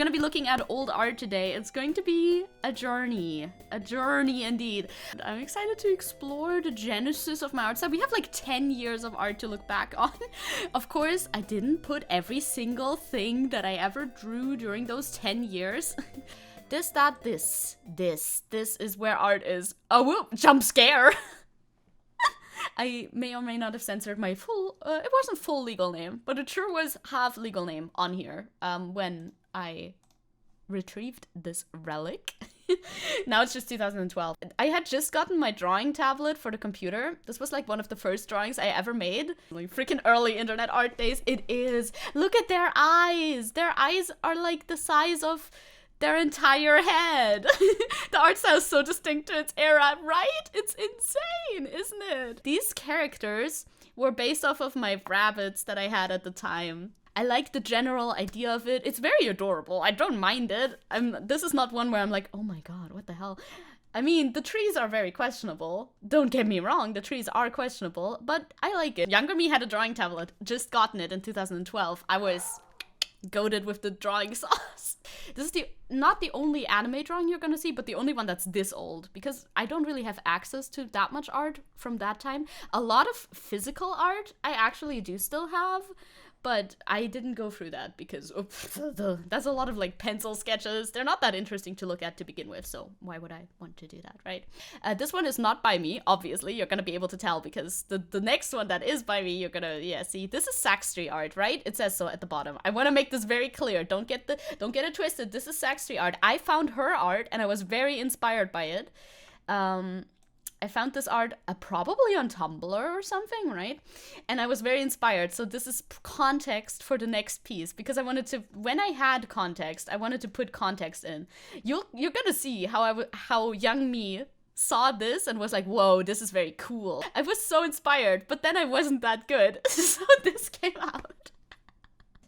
gonna be looking at old art today. It's going to be a journey indeed. I'm excited to explore the genesis of my art style. We have like 10 years of art to look back on. Of course, I didn't put every single thing that I ever drew during those 10 years. This is where art is. Oh, whoop, jump scare. I may or may not have censored my full, it wasn't full legal name, but it sure was half legal name on here when I retrieved this relic. Now it's just 2012. I had just gotten my drawing tablet for the computer. This was like one of the first drawings I ever made. Like freaking early internet art days. It is. Look at their eyes. Their eyes are like the size of their entire head. The art style is so distinct to its era, right? It's insane, isn't it? These characters were based off of my rabbits that I had at the time. I like the general idea of it. It's very adorable. I don't mind it. This is not one where I'm like, oh my god, what the hell? I mean, the trees are very questionable. Don't get me wrong, the trees are questionable, but I like it. Younger me had a drawing tablet, just gotten it in 2012. I was goated with the drawing sauce. This is not the only anime drawing you're gonna see, but the only one that's this old, because I don't really have access to that much art from that time. A lot of physical art I actually do still have, but I didn't go through that because that's a lot of like pencil sketches. They're not that interesting to look at to begin with, so why would I want to do that, right? This one is not by me, obviously. You're gonna be able to tell because the next one that is by me, you're gonna, yeah, see. This is Saxtree art, right? It says so at the bottom. I want to make this very clear. Don't get it twisted. This is Saxtree art. I found her art and I was very inspired by it. I found this art probably on Tumblr or something, right? And I was very inspired. So this is context for the next piece because I wanted to, when I had context, I wanted to put context in. You're gonna see how young me saw this and was like, whoa, this is very cool. I was so inspired, but then I wasn't that good. So this came out.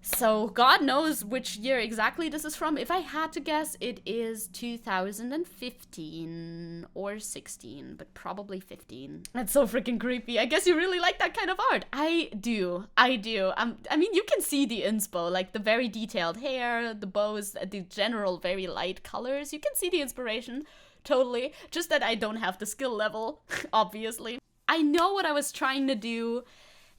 So God knows which year exactly this is from. If I had to guess, it is 2015 or 16, but probably 15. That's so freaking creepy. I guess you really like that kind of art. I do. I mean, you can see the inspo, like the very detailed hair, the bows, the general very light colors. You can see the inspiration, totally. Just that I don't have the skill level, obviously. I know what I was trying to do,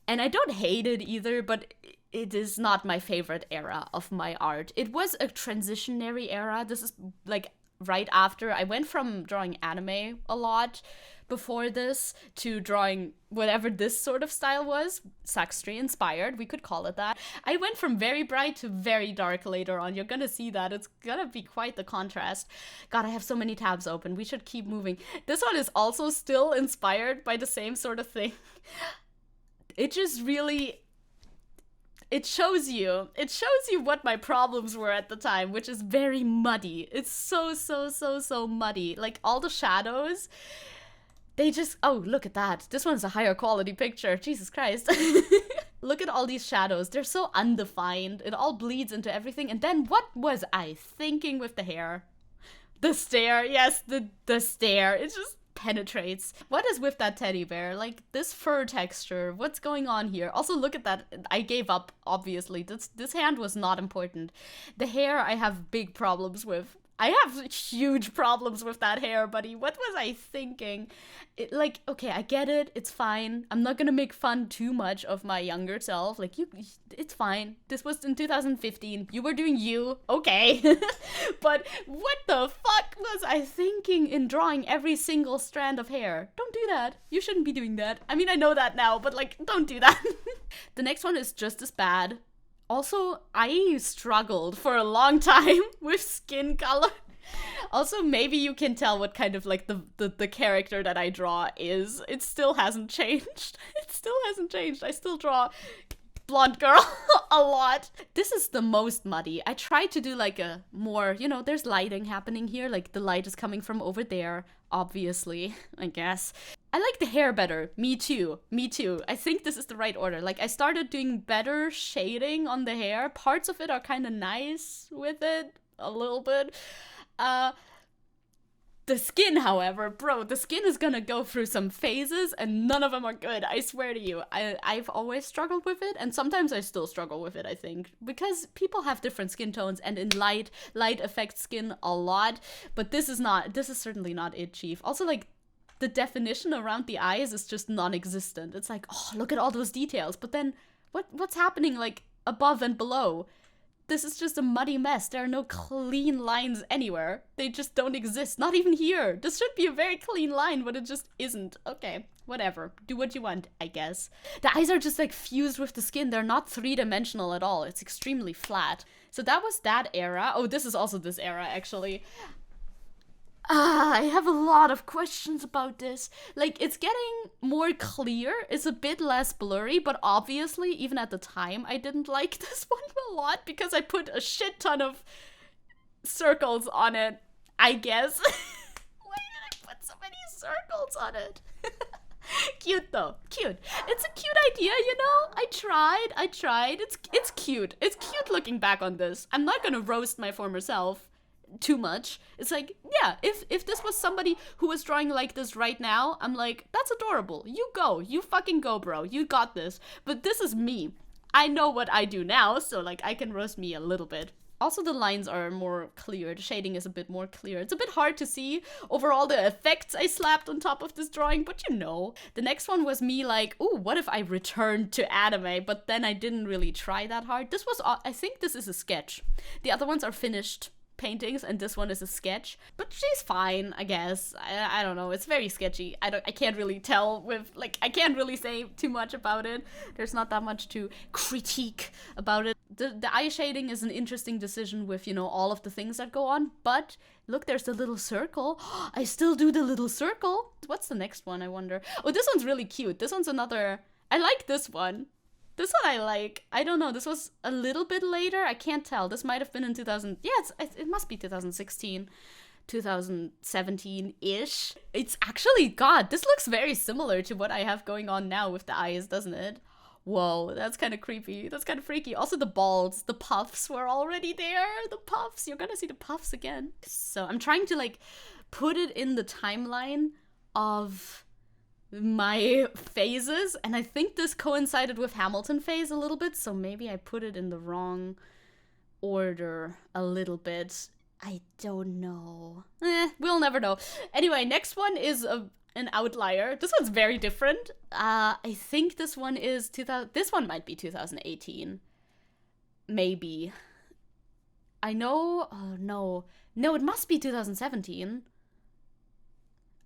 and I don't hate it either, but it is not my favorite era of my art. It was a transitionary era. This is like right after I went from drawing anime a lot before this to drawing whatever this sort of style was, Saxtree inspired, we could call it that. I went from very bright to very dark later on. You're gonna see that. It's gonna be quite the contrast. God, I have so many tabs open. We should keep moving. This one is also still inspired by the same sort of thing. It just really... It shows you what my problems were at the time, which is very muddy. It's so muddy. Like, all the shadows, they just... Oh, look at that. This one's a higher quality picture. Jesus Christ. Look at all these shadows. They're so undefined. It all bleeds into everything. And then what was I thinking with the hair? The stare. Yes, the stare. It just penetrates. What is with that teddy bear? Like, this fur texture, what's going on here? Also, look at that. I gave up, obviously. This hand was not important. The hair I have big problems with. I have huge problems with that hair, buddy. What was I thinking? Like, okay, I get it. It's fine. I'm not gonna make fun too much of my younger self. Like, it's fine. This was in 2015. You were doing you. Okay. But what the fuck was I thinking in drawing every single strand of hair? Don't do that. You shouldn't be doing that. I mean, I know that now, but like, don't do that. The next one is just as bad. Also, I struggled for a long time with skin color. Also, maybe you can tell what kind of like the character that I draw is. It still hasn't changed. It still hasn't changed. I still draw blonde girl a lot. This is the most muddy. I tried to do like a more, you know, there's lighting happening here. Like the light is coming from over there, obviously, I guess. I like the hair better. Me too. Me too. I think this is the right order. Like, I started doing better shading on the hair. Parts of it are kind of nice with it, a little bit. The skin, however, bro, the skin is gonna go through some phases and none of them are good. I swear to you. I've always struggled with it, and sometimes I still struggle with it, I think. Because people have different skin tones, and in light affects skin a lot. But this is certainly not it, Chief. Also, like, the definition around the eyes is just non-existent. It's like, oh, look at all those details. But then, what's happening, like, above and below? This is just a muddy mess. There are no clean lines anywhere. They just don't exist. Not even here. This should be a very clean line, but it just isn't. Okay, whatever. Do what you want, I guess. The eyes are just like fused with the skin. They're not three-dimensional at all. It's extremely flat. So that was that era. Oh, this is also this era, actually. I have a lot of questions about this. Like, it's getting more clear. It's a bit less blurry, but obviously, even at the time, I didn't like this one a lot because I put a shit ton of circles on it, I guess. Why did I put so many circles on it? Cute, though. Cute. It's a cute idea, you know? I tried. It's cute. It's cute looking back on this. I'm not gonna roast my former self too much. It's like, yeah, if this was somebody who was drawing like this right now, I'm like, that's adorable. You fucking go, bro. You got this. But this is me. I know what I do now, so like I can roast me a little bit. Also, the lines are more clear. The shading is a bit more clear. It's a bit hard to see over all the effects I slapped on top of this drawing, but you know. The next one was me like, ooh, what if I returned to anime? But then I didn't really try that hard. I think this is a sketch. The other ones are finished paintings, and this one is a sketch, but she's fine, I guess. I don't know, it's very sketchy. I can't really tell with, like, I can't really say too much about it. There's not that much to critique about it. The eye shading is an interesting decision with, you know, all of the things that go on, but look, there's the little circle. I still do the little circle. What's the next one, I wonder? Oh, this one's really cute. This one's another, I like this one. This one I like. I don't know. This was a little bit later. I can't tell. This might have been in 2000. Yeah, it must be 2016, 2017-ish. It's actually, God, this looks very similar to what I have going on now with the eyes, doesn't it? Whoa, that's kind of creepy. That's kind of freaky. Also the balls, the puffs were already there. The puffs. You're gonna see the puffs again. So I'm trying to, like, put it in the timeline of my phases, and I think this coincided with Hamilton phase a little bit, so maybe I put it in the wrong order a little bit. I don't know. We'll never know. Anyway, next one is an outlier. This one's very different. I think this one is this one might be 2018. Maybe. I know. Oh, no, it must be 2017.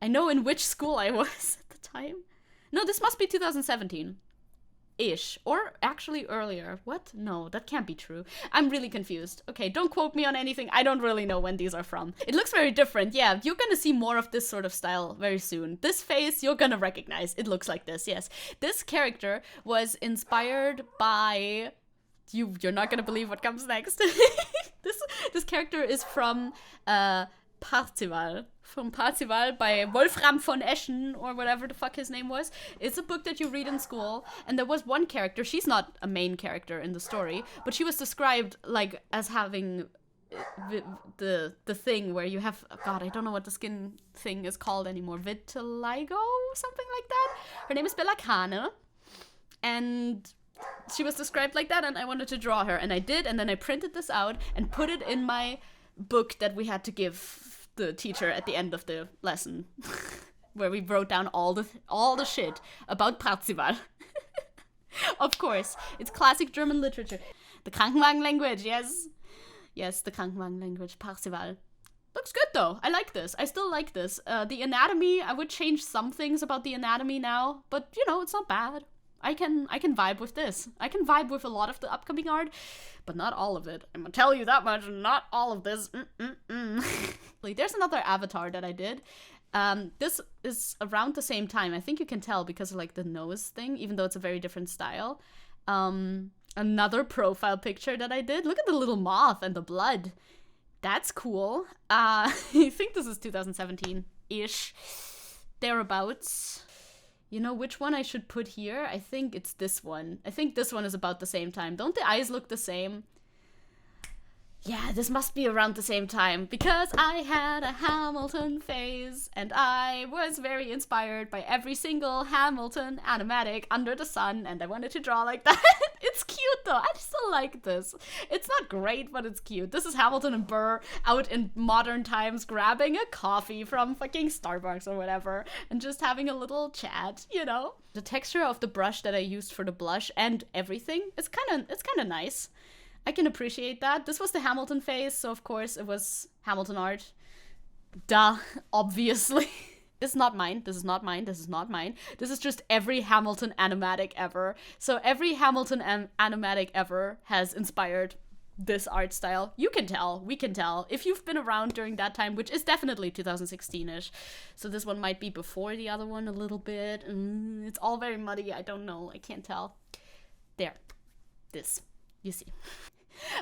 I know in which school I was at the time. No, this must be 2017-ish. Or actually earlier. What? No, that can't be true. I'm really confused. Okay, don't quote me on anything. I don't really know when these are from. It looks very different. Yeah, you're gonna see more of this sort of style very soon. This face, you're gonna recognize. It looks like this, yes. This character was inspired by... You're not gonna believe what comes next. This character is from... Parzival. From Parzival by Wolfram von Eschen, or whatever the fuck his name was. It's a book that you read in school, and there was one character, she's not a main character in the story, but she was described, like, as having the thing where you have, God, I don't know what the skin thing is called anymore, vitiligo? Something like that? Her name is Bella Kane, and she was described like that, and I wanted to draw her, and I did, and then I printed this out and put it in my book that we had to give the teacher at the end of the lesson, where we wrote down all the shit about Parzival. Of course, it's classic German literature. The Krankenwagen language, yes, the Krankenwagen language, Parzival. Looks good though. I like this. I still like this. The anatomy, I would change some things about the anatomy now, but you know, it's not bad. I can vibe with this. I can vibe with a lot of the upcoming art, but not all of it. I'm gonna tell you that much, not all of this. There's another avatar that I did. This is around the same time. I think you can tell because of, like, the nose thing, even though it's a very different style. Another profile picture that I did. Look at the little moth and the blood. That's cool. I think this is 2017-ish. Thereabouts. You know which one I should put here? I think it's this one. I think this one is about the same time. Don't the eyes look the same? Yeah, this must be around the same time, because I had a Hamilton phase, and I was very inspired by every single Hamilton animatic under the sun, and I wanted to draw like that. It's cute though, I still like this. It's not great, but it's cute. This is Hamilton and Burr out in modern times grabbing a coffee from fucking Starbucks or whatever, and just having a little chat, you know? The texture of the brush that I used for the blush and everything, it's kind of nice. I can appreciate that. This was the Hamilton phase, so of course it was Hamilton art. Duh, obviously. This is not mine, this is not mine, this is not mine. This is just every Hamilton animatic ever. So every Hamilton animatic ever has inspired this art style. You can tell, we can tell. If you've been around during that time, which is definitely 2016-ish. So this one might be before the other one a little bit. It's all very muddy, I don't know, I can't tell. There, this, you see.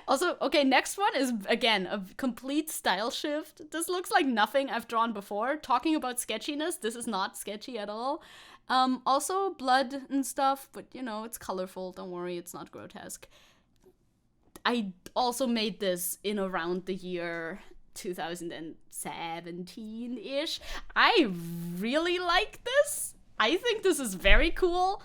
Also, okay, next one is, again, a complete style shift. This looks like nothing I've drawn before. Talking about sketchiness, this is not sketchy at all. Also, blood and stuff, but, you know, it's colorful. Don't worry, it's not grotesque. I also made this in around the year 2017-ish. I really like this. I think this is very cool.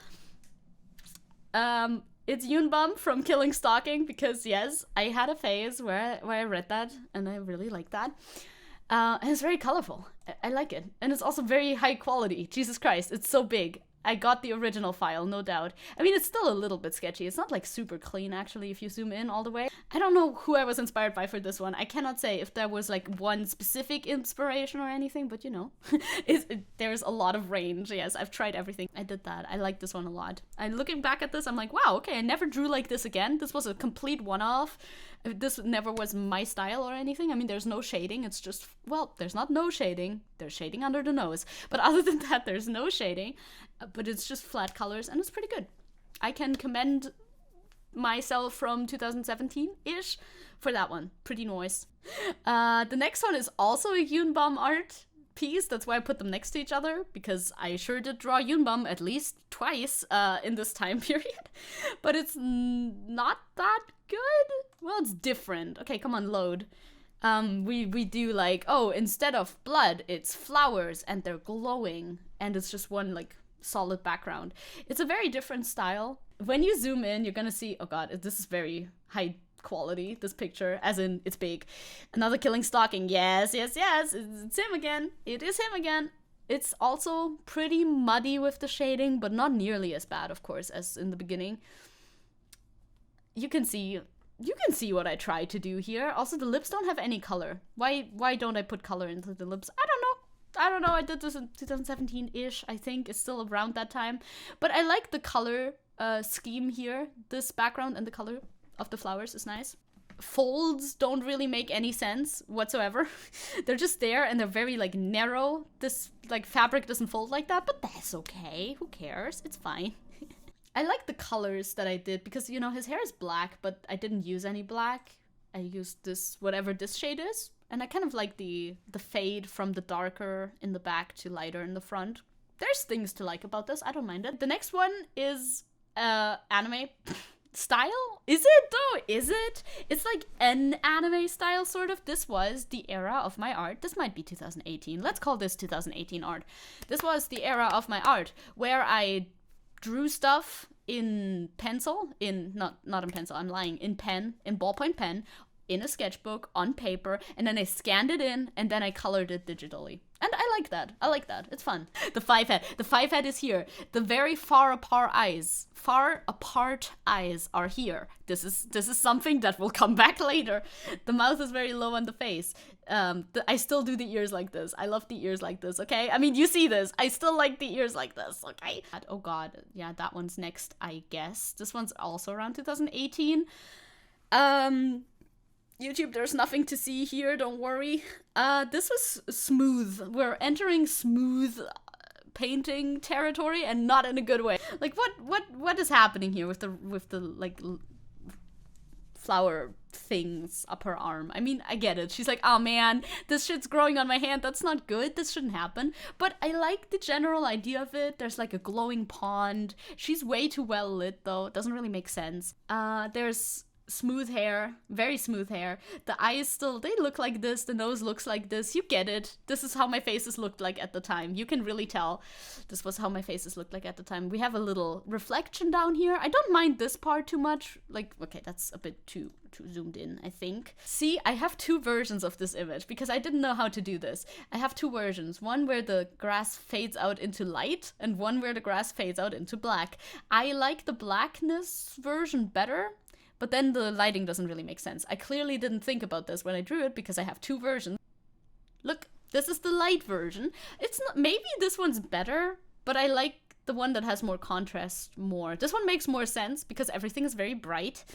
It's Yunbum from Killing Stalking, because yes, I had a phase where I read that and I really like that. And it's very colorful. I like it. And it's also very high quality. Jesus Christ, it's so big. I got the original file, no doubt. I mean, it's still a little bit sketchy. It's not like super clean, actually, if you zoom in all the way. I don't know who I was inspired by for this one. I cannot say if there was like one specific inspiration or anything, but you know, there's a lot of range. Yes, I've tried everything. I did that. I like this one a lot. And looking back at this, I'm like, wow, okay, I never drew like this again. This was a complete one-off. This never was my style or anything. I mean, there's no shading. It's just, well, there's not no shading. There's shading under the nose. But other than that, there's no shading. But it's just flat colors, and it's pretty good. I can commend myself from 2017-ish for that one. Pretty nice. The next one is also a Yunbum art piece. That's why I put them next to each other, because I sure did draw Yunbum at least twice in this time period. But it's not that good. Well, it's different. Okay, come on, load. We do like, oh, instead of blood, it's flowers, and they're glowing, and it's just one like solid background. It's a very different style. When you zoom in, you're gonna see, oh god, this is very high quality, this picture, as in it's big. Another Killing Stalking. Yes, yes, yes, it's him again. It is him again. It's also pretty muddy with the shading, but not nearly as bad, of course, as in the beginning. You can see what I tried to do here. Also, the lips don't have any color. Why don't I put color into the lips? I don't know. I did this in 2017-ish, I think. It's still around that time. But I like the color scheme here. This background and the color of the flowers is nice. Folds don't really make any sense whatsoever. They're just there, and they're very like narrow. This like fabric doesn't fold like that, but that's okay. Who cares? It's fine. I like the colors that I did, because, you know, his hair is black, but I didn't use any black. I used this, whatever this shade is. And I kind of like the fade from the darker in the back to lighter in the front. There's things to like about this. I don't mind it. The next one is anime style. Is it though? Is it? It's like an anime style, sort of. This was the era of my art. This might be 2018. Let's call this 2018 art. This was the era of my art where I drew stuff in pencil, not in pencil, I'm lying, in pen, in ballpoint pen, in a sketchbook, on paper, and then I scanned it in, and then I colored it digitally. And I like that. I like that. It's fun. The 5 head. The 5 head is here. The very far apart eyes are here. This is something that will come back later. The mouth is very low on the face. I still do the ears like this. I love the ears like this, okay? I mean, you see this. I still like the ears like this, okay? Oh god. Yeah, that one's next, I guess. This one's also around 2018. YouTube, there's nothing to see here, don't worry. This was smooth. We're entering smooth painting territory, and not in a good way. Like, what is happening here with the like flower things up her arm? I mean, I get it. She's like, oh man, this shit's growing on my hand. That's not good. This shouldn't happen. But I like the general idea of it. There's like a glowing pond. She's way too well lit though. It doesn't really make sense. There's smooth hair, very smooth hair. The eyes still, they look like this, the nose looks like this, you get it. This is how my faces looked like at the time. You can really tell this was how my faces looked like at the time. We have a little reflection down here. I don't mind this part too much. Like, okay, that's a bit too zoomed in, I think. See, I have two versions of this image because I didn't know how to do this. I have two versions, one where the grass fades out into light and one where the grass fades out into black. I like the blackness version better, but then the lighting doesn't really make sense. I clearly didn't think about this when I drew it because I have two versions. Look, this is the light version. It's not, maybe this one's better, but I like the one that has more contrast more. This one makes more sense because everything is very bright.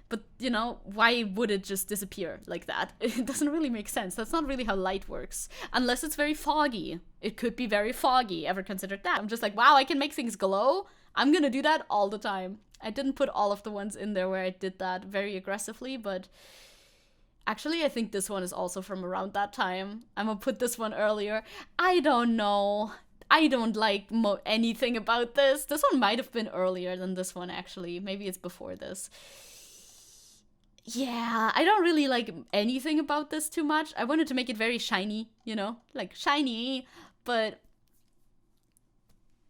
But, you know, why would it just disappear like that? It doesn't really make sense. That's not really how light works. Unless it's very foggy. It could be very foggy. Ever considered that? I'm just like, wow, I can make things glow. I'm gonna do that all the time. I didn't put all of the ones in there where I did that very aggressively, but actually I think this one is also from around that time. I'm gonna put this one earlier. I don't know. I don't like anything about this. This one might have been earlier than this one, actually. Maybe it's before this. Yeah, I don't really like anything about this too much. I wanted to make it very shiny, you know? Like, shiny, but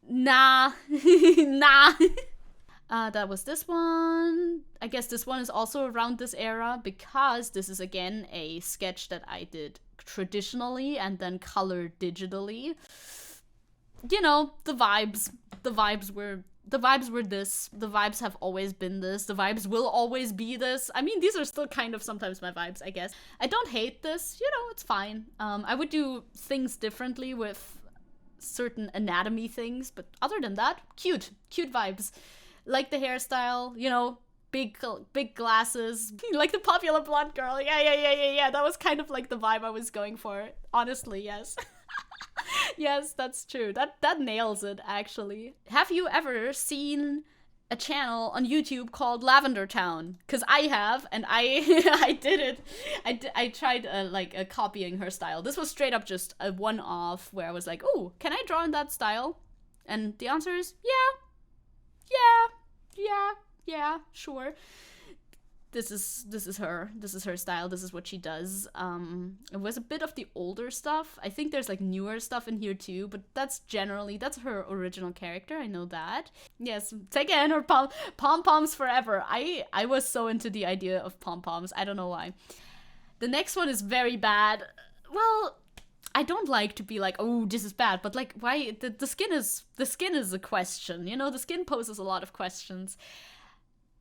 nah. Nah. That was this one. I guess this one is also around this era because this is, again, a sketch that I did traditionally and then colored digitally. You know, the vibes. The vibes were this. The vibes have always been this. The vibes will always be this. I mean, these are still kind of sometimes my vibes, I guess. I don't hate this. You know, it's fine. I would do things differently with certain anatomy things, but other than that, cute. Cute vibes. Like the hairstyle, you know, big glasses. Like the popular blonde girl. Yeah. That was kind of like the vibe I was going for. Honestly, yes. Yes, that's true. That nails it, actually. Have you ever seen a channel on YouTube called Lavender Town? Because I have, and I did it. I tried copying her style. This was straight up just a one-off where I was like, oh, can I draw in that style? And the answer is yeah, sure. This is her style. This is what she does. It was a bit of the older stuff. I think there's like newer stuff in here too, but that's her original character. I know that. Yes, Zecke and her pom-poms forever. I was so into the idea of pom-poms. I don't know why. The next one is very bad. Well, I don't like to be like, oh, this is bad, but like, why the skin is a question. You know, the skin poses a lot of questions.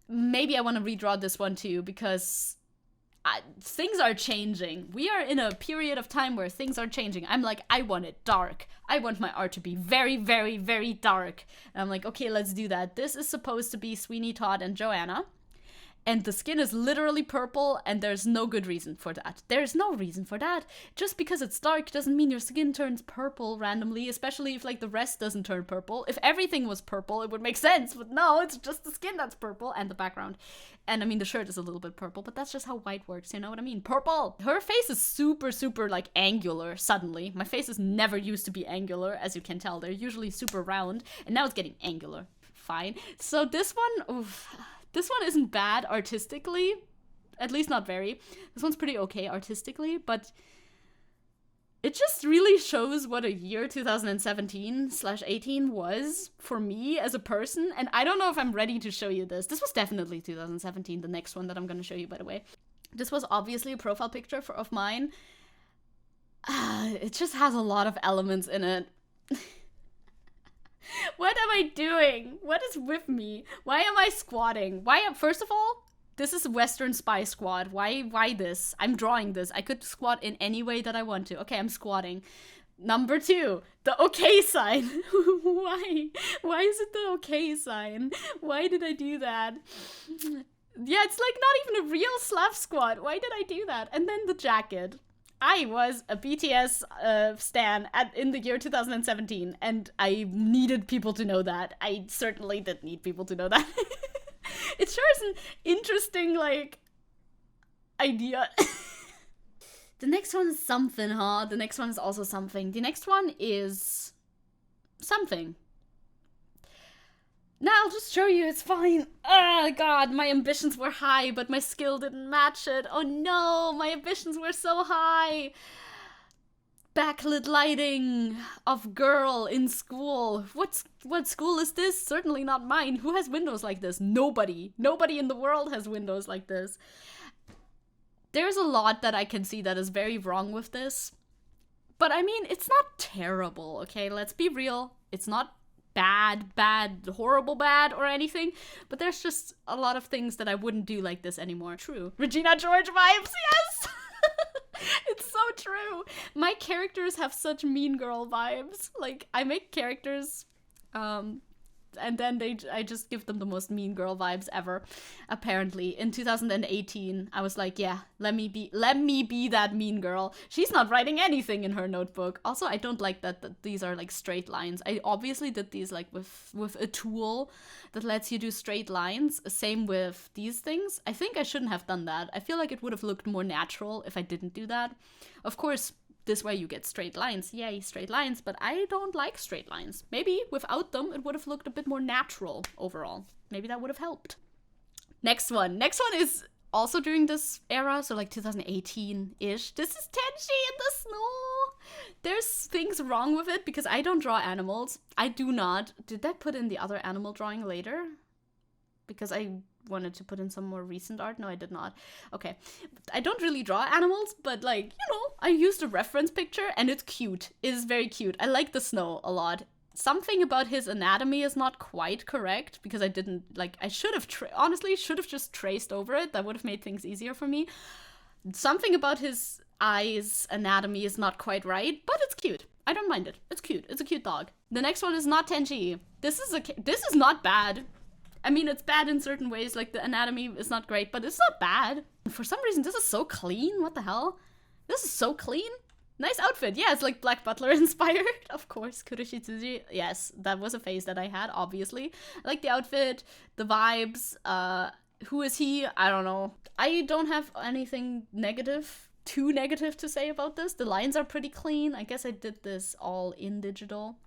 Maybe I want to redraw this one too, because things are changing. We are in a period of time where things are changing. I'm like, I want it dark. I want my art to be very, very, very dark. And I'm like, okay, let's do that. This is supposed to be Sweeney Todd and Joanna. And the skin is literally purple, and there's no good reason for that. There's no reason for that. Just because it's dark doesn't mean your skin turns purple randomly, especially if, like, the rest doesn't turn purple. If everything was purple, it would make sense, but no, it's just the skin that's purple, and the background. And, I mean, the shirt is a little bit purple, but that's just how white works, you know what I mean? Purple! Her face is super, super, like, angular, suddenly. My faces never used to be angular, as you can tell. They're usually super round, and now it's getting angular. Fine. So this one, oof. This one isn't bad artistically, at least not very. This one's pretty okay artistically, but it just really shows what a year 2017/18 was for me as a person, and I don't know if I'm ready to show you this. This was definitely 2017, the next one that I'm going to show you, by the way. This was obviously a profile picture of mine. It just has a lot of elements in it. What am I doing? What is with me? Why am I squatting? First of all, this is Western Spy Squad. Why this? I'm drawing this. I could squat in any way that I want to. Okay, I'm squatting. Number 2, the okay sign. Why? Why is it the okay sign? Why did I do that? Yeah, it's like not even a real Slav squat. Why did I do that? And then the jacket. I was a BTS stan in the year 2017, and I needed people to know that. I certainly did need people to know that. It sure is an interesting, like, idea. The next one is something, huh? The next one is also something. The next one is something. Now I'll just show you, it's fine. Oh god, my ambitions were high, but my skill didn't match it. Oh no, my ambitions were so high. Backlit lighting of girl in school. What school is this? Certainly not mine. Who has windows like this? Nobody. Nobody in the world has windows like this. There's a lot that I can see that is very wrong with this. But I mean, it's not terrible, okay? Let's be real. It's not bad, horrible bad or anything. But there's just a lot of things that I wouldn't do like this anymore. True. Regina George vibes, yes! It's so true. My characters have such mean girl vibes. Like, I make characters, and then I just give them the most mean girl vibes ever. Apparently, in 2018, I was like, yeah, let me be that mean girl. She's not writing anything in her notebook. Also, I don't like that these are like straight lines. I obviously did these like with a tool that lets you do straight lines. Same with these things. I think I shouldn't have done that. I feel like it would have looked more natural if I didn't do that. Of course, this way you get straight lines. Yay, straight lines, but I don't like straight lines. Maybe without them, it would have looked a bit more natural overall. Maybe that would have helped. Next one. Next one is also during this era, so like 2018-ish. This is Tenchi in the snow. There's things wrong with it because I don't draw animals. I do not. Did I put in the other animal drawing later? Because I wanted to put in some more recent art. No, I did not. Okay. I don't really draw animals, but like, you know, I used a reference picture and it's cute. It is very cute. I like the snow a lot. Something about his anatomy is not quite correct because I didn't, like, I should have, honestly, should have just traced over it. That would have made things easier for me. Something about his eyes anatomy is not quite right, but it's cute. I don't mind it. It's cute. It's a cute dog. The next one is not Tenchi. This is not bad. I mean, it's bad in certain ways, like the anatomy is not great, but it's not bad. For some reason, this is so clean. What the hell? This is so clean. Nice outfit. Yeah, it's like Black Butler inspired. Of course, Kuroshitsuji. Yes, that was a phase that I had, obviously. I like the outfit, the vibes. Who is he? I don't know. I don't have anything too negative to say about this. The lines are pretty clean. I guess I did this all in digital.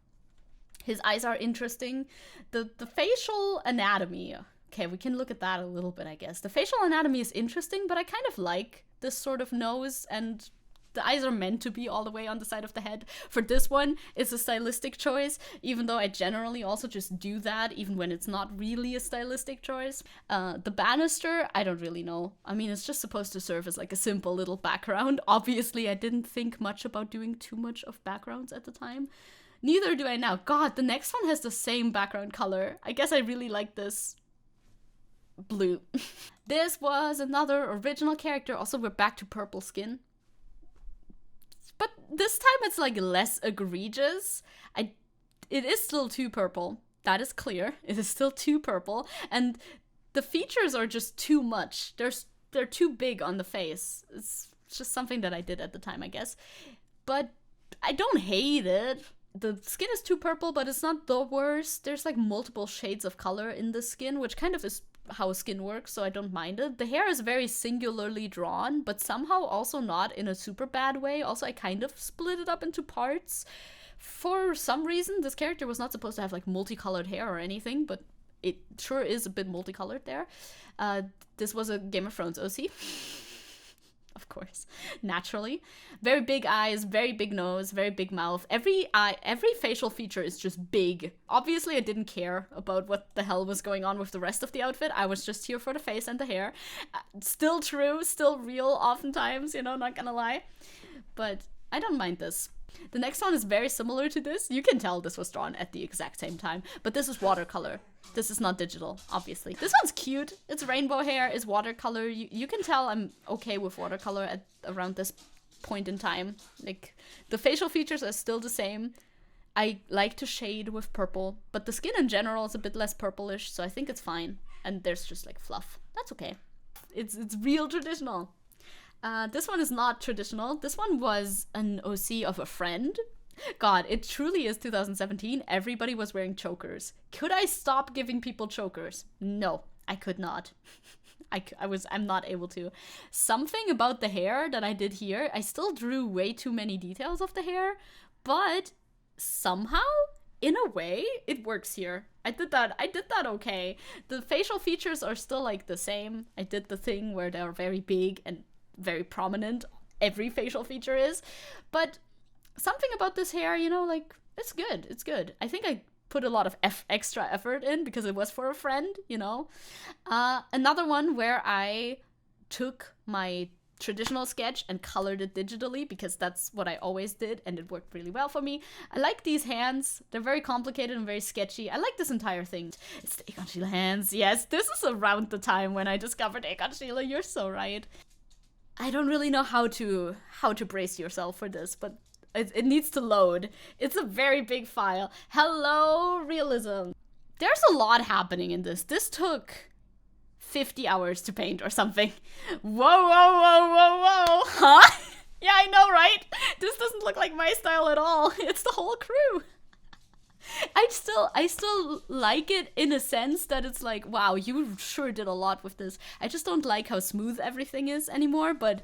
His eyes are interesting. The facial anatomy. Okay, we can look at that a little bit, I guess. The facial anatomy is interesting, but I kind of like this sort of nose, and the eyes are meant to be all the way on the side of the head. For this one, it's a stylistic choice, even though I generally also just do that, even when it's not really a stylistic choice. The banister, I don't really know. I mean, it's just supposed to serve as like a simple little background. Obviously, I didn't think much about doing too much of backgrounds at the time. Neither do I now. God, the next one has the same background color. I guess I really like this blue. This was another original character. Also, we're back to purple skin. But this time it's like less egregious. It is still too purple. That is clear. It is still too purple. And the features are just too much. They're too big on the face. It's just something that I did at the time, I guess. But I don't hate it. The skin is too purple, but it's not the worst. There's like multiple shades of color in the skin, which kind of is how skin works, so I don't mind it. The hair is very singularly drawn, but somehow also not in a super bad way. Also, I kind of split it up into parts. For some reason, this character was not supposed to have like multicolored hair or anything, but it sure is a bit multicolored there. This was a Game of Thrones OC. Of course, naturally. Very big eyes, very big nose, very big mouth. Every facial feature is just big. Obviously, I didn't care about what the hell was going on with the rest of the outfit. I was just here for the face and the hair. Still true, still real oftentimes, you know, not gonna lie. But I don't mind this. The next one is very similar to this. You can tell this was drawn at the exact same time, but this is watercolor. This is not digital, obviously. This one's cute. It's rainbow hair, it's watercolor. You can tell I'm okay with watercolor at around this point in time. Like, the facial features are still the same. I like to shade with purple, but the skin in general is a bit less purplish, so I think it's fine. And there's just like fluff. That's okay. It's real traditional. This one is not traditional. This one was an OC of a friend. God, it truly is 2017. Everybody was wearing chokers. Could I stop giving people chokers? No, I could not. I'm not able to. Something about the hair that I did here, I still drew way too many details of the hair, but somehow in a way, it works here. I did that okay. The facial features are still like the same. I did the thing where they're very big and very prominent. Every facial feature is. But something about this hair, you know, like, it's good. It's good. I think I put a lot of extra effort in because it was for a friend, you know. Another one where I took my traditional sketch and colored it digitally because that's what I always did and it worked really well for me. I like these hands. They're very complicated and very sketchy. I like this entire thing. It's the Egon Schiele hands. Yes, this is around the time when I discovered Egon Schiele. You're so right. I don't really know how to brace yourself for this, but it needs to load. It's a very big file. Hello, realism. There's a lot happening in this. This took 50 hours to paint or something. Whoa. Huh? Yeah, I know, right? This doesn't look like my style at all. It's the whole crew. I still like it in a sense that it's like, wow, you sure did a lot with this. I just don't like how smooth everything is anymore, but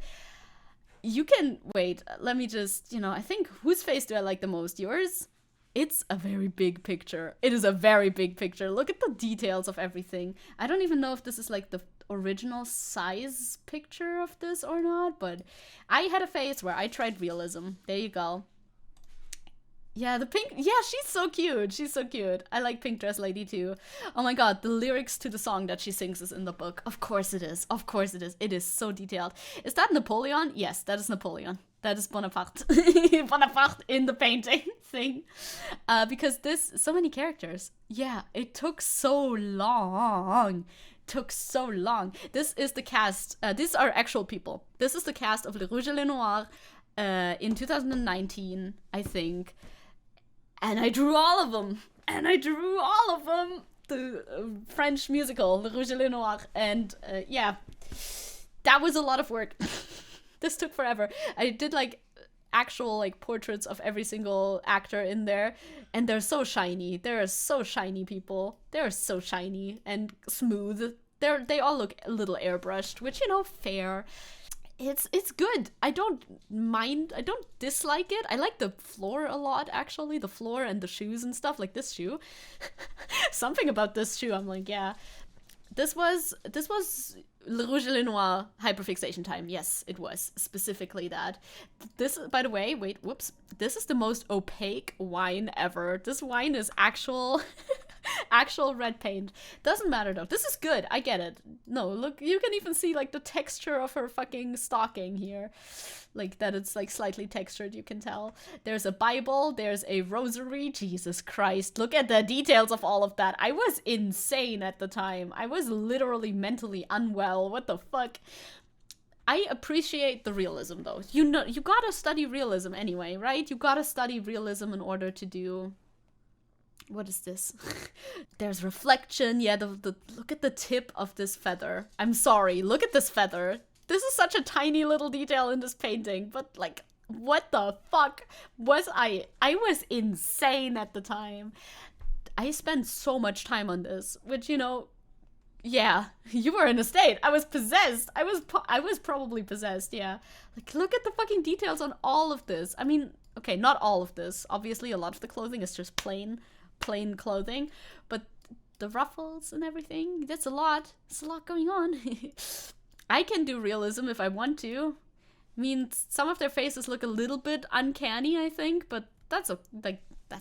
you can, wait, let me just, you know, I think, whose face do I like the most? Yours? It's a very big picture. It is a very big picture. Look at the details of everything. I don't even know if this is like the original size picture of this or not, but I had a phase where I tried realism. There you go. Yeah, the pink, yeah, she's so cute. She's so cute. I like Pink Dress Lady too. Oh my god, the lyrics to the song that she sings is in the book. Of course it is. Of course it is. It is so detailed. Is that Napoleon? Yes, that is Napoleon. That is Bonaparte. Bonaparte in the painting thing. Because this, so many characters. Yeah, it took so long. This is the cast. These are actual people. This is the cast of Le Rouge et Le Noir in 2019, I think. And I drew all of them. The French musical, Le Rouge et Le Noir. And yeah, that was a lot of work. This took forever. I did like actual like portraits of every single actor in there. And they're so shiny. They're so shiny people. They're so shiny and smooth. They all look a little airbrushed, which, you know, fair. It's good. I don't mind. I don't dislike it. I like the floor a lot, actually. The floor and the shoes and stuff, like this shoe. Something about this shoe, I'm like, yeah. This was Le Rouge et Le Noir hyperfixation time. Yes, it was. Specifically that. This, by the way, wait, whoops. This is the most opaque wine ever. This wine is actual red paint. Doesn't matter though. This is good. I get it. No, look, you can even see like the texture of her fucking stocking here. Like that it's like slightly textured, you can tell. There's a Bible, there's a rosary. Jesus Christ. Look at the details of all of that. I was insane at the time. I was literally mentally unwell. What the fuck? I appreciate the realism though. You know, you gotta study realism anyway, right? You gotta study realism in order to do... What is this? There's reflection. Yeah, the look at the tip of this feather. I'm sorry, look at this feather. This is such a tiny little detail in this painting, but like, what the fuck was I was insane at the time. I spent so much time on this, which, you know, yeah, you were in a state. I was possessed. I was probably possessed, yeah. Like, look at the fucking details on all of this. I mean, okay, not all of this. Obviously, a lot of the clothing is just plain clothing, but the ruffles and everything, that's a lot. It's a lot going on. I can do realism if I want to. I mean, some of their faces look a little bit uncanny, I think, but that's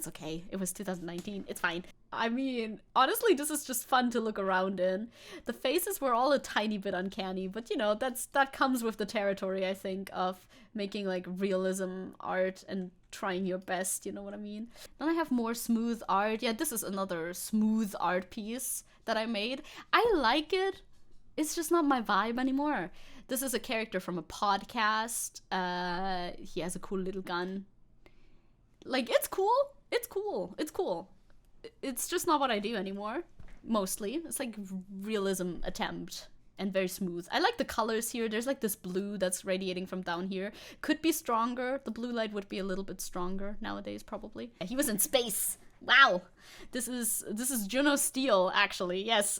okay. It was 2019. It's fine. I mean, honestly, this is just fun to look around in. The faces were all a tiny bit uncanny, but you know, that comes with the territory, I think, of making like realism art and trying your best, you know what I mean? Then I have more smooth art. Yeah, this is another smooth art piece that I made. I like it. It's just not my vibe anymore. This is a character from a podcast. He has a cool little gun. Like, it's cool. It's cool. It's cool. It's just not what I do anymore. Mostly. It's like realism attempt. And very smooth. I like the colors here. There's like this blue that's radiating from down here. Could be stronger. The blue light would be a little bit stronger nowadays, probably. He was in space. Wow. This is Juno Steel, actually. Yes.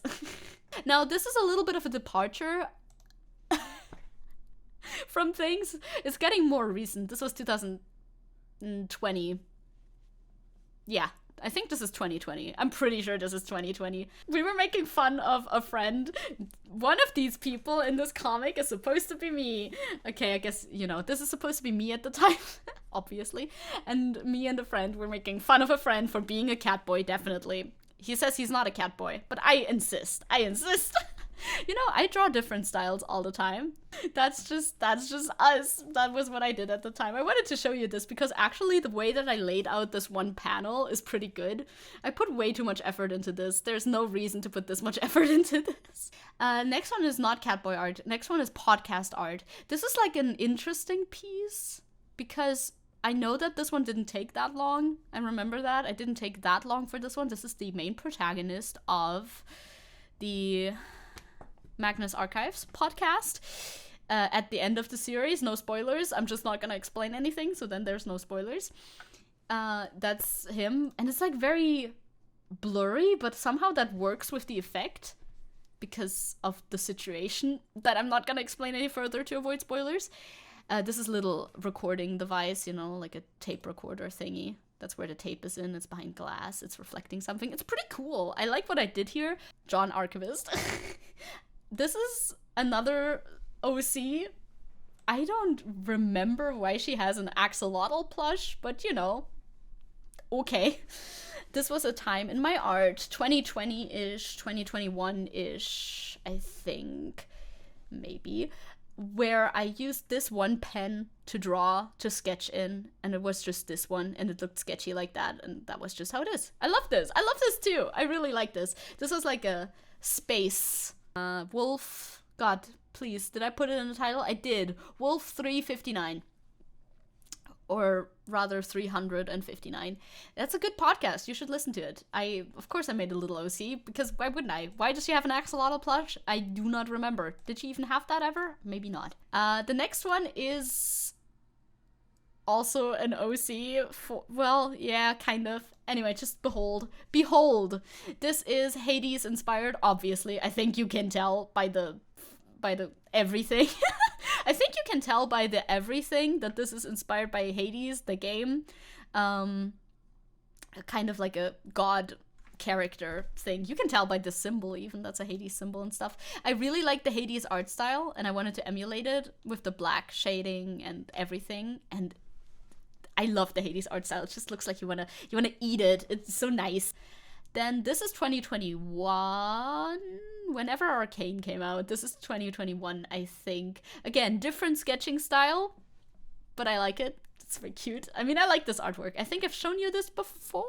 Now, this is a little bit of a departure from things. It's getting more recent. This was 2020. Yeah, I think this is 2020. I'm pretty sure this is 2020. We were making fun of a friend. One of these people in this comic is supposed to be me. Okay, I guess, you know, this is supposed to be me at the time, obviously. And me and a friend were making fun of a friend for being a cat boy, definitely. He says he's not a cat boy, but I insist. You know, I draw different styles all the time. That's just us. That was what I did at the time. I wanted to show you this because actually the way that I laid out this one panel is pretty good. I put way too much effort into this. There's no reason to put this much effort into this. Next one is not catboy art. Next one is podcast art. This is like an interesting piece because I know that this one didn't take that long. I remember that. I didn't take that long for this one. This is the main protagonist of the Magnus Archives podcast. At the end of the series, no spoilers. I'm just not gonna explain anything, so then there's no spoilers. That's him, and it's like very blurry, but somehow that works with the effect because of the situation that I'm not gonna explain any further to avoid spoilers. This is a little recording device, you know, like a tape recorder thingy. That's where the tape is in. It's behind glass. It's reflecting something. It's pretty cool. I like what I did here. John Archivist. This is another OC. I don't remember why she has an axolotl plush, but you know, okay. This was a time in my art, 2020-ish, 2021-ish, I think, maybe, where I used this one pen to draw, to sketch in, and it was just this one, and it looked sketchy like that, and that was just how it is. I love this. I love this too. I really like this. This was like a space Wolf, God, please, did I put it in the title? I did. Wolf 359. Or rather 359. That's a good podcast. You should listen to it. Of course I made a little OC, because why wouldn't I? Why does she have an axolotl plush? I do not remember. Did she even have that ever? Maybe not. The next one is also an OC for, well, yeah, kind of. Anyway, just behold. This is Hades inspired, obviously. I think you can tell by the everything. I think you can tell by the everything that this is inspired by Hades, the game. Kind of like a god character thing. You can tell by the symbol even, that's a Hades symbol and stuff. I really like the Hades art style, and I wanted to emulate it with the black shading and everything, and I love the Hades art style. It just looks like you wanna eat it. It's so nice. Then this is 2021. Whenever Arcane came out, this is 2021, I think. Again, different sketching style, but I like it. It's very cute. I mean, I like this artwork. I think I've shown you this before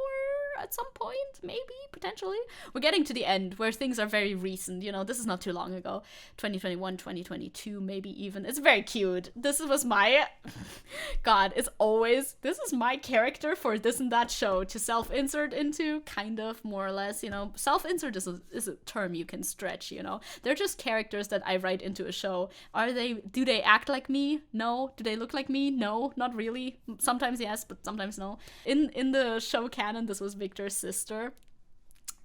at some point, maybe, potentially. We're getting to the end where things are very recent, you know, this is not too long ago. 2021, 2022, maybe even. It's very cute. This was my, God, it's always, this is my character for this and that show to self-insert into, kind of, more or less, you know. Self-insert is a term you can stretch, you know. They're just characters that I write into a show. Do they act like me? No. Do they look like me? No, not really. Sometimes yes, but sometimes no. In the show canon, this was Victor's sister.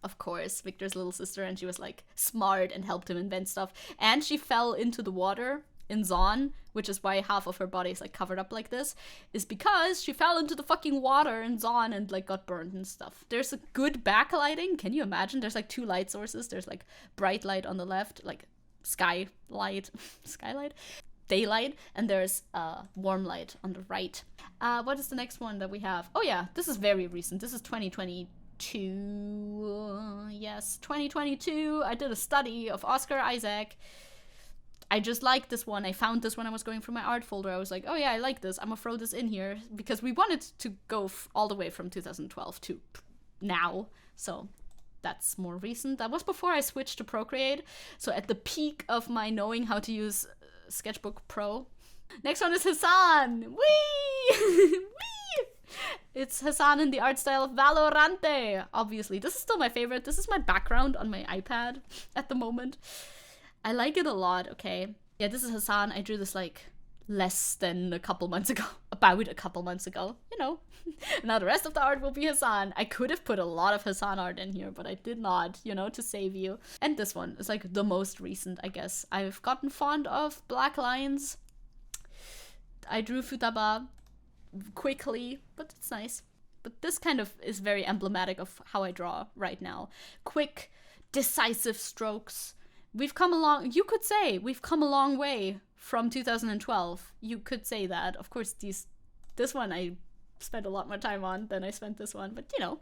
Of course, Victor's little sister, and she was like smart and helped him invent stuff. And she fell into the water in Zon, which is why half of her body is like covered up like this, is because she fell into the fucking water in Zon and like got burned and stuff. There's a good backlighting. Can you imagine? There's like two light sources. There's like bright light on the left, like skylight, daylight, and there's warm light on the right. What is the next one that we have? Oh yeah, this is very recent. This is 2022. Yes, 2022. I did a study of Oscar Isaac. I just like this one. I found this when I was going through my art folder. I was like, oh yeah, I like this. I'm gonna throw this in here because we wanted to go all the way from 2012 to now. So that's more recent. That was before I switched to Procreate. So at the peak of my knowing how to use Sketchbook Pro. Next one is Hasan. Whee! Whee! It's Hasan in the art style of Valorante. Obviously, this is still my favorite. This is my background on my iPad at the moment. I like it a lot, okay? Yeah, this is Hasan. I drew this like less than a couple months ago. About a couple months ago, you know. Now the rest of the art will be Hasan. I could have put a lot of Hasan art in here, but I did not, you know, to save you. And this one is like the most recent, I guess. I've gotten fond of black lines. I drew Futaba quickly, but it's nice. But this kind of is very emblematic of how I draw right now. Quick, decisive strokes. We've come along, you could say, we've come a long way from 2012. You could say that. Of course, this one I spent a lot more time on than I spent this one, but you know.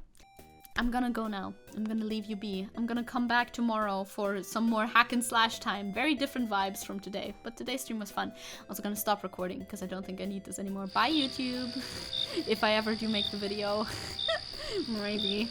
I'm gonna go now. I'm gonna leave you be. I'm gonna come back tomorrow for some more hack and slash time. Very different vibes from today, but today's stream was fun. I'm also gonna stop recording because I don't think I need this anymore. Bye, YouTube. If I ever do make the video. Maybe.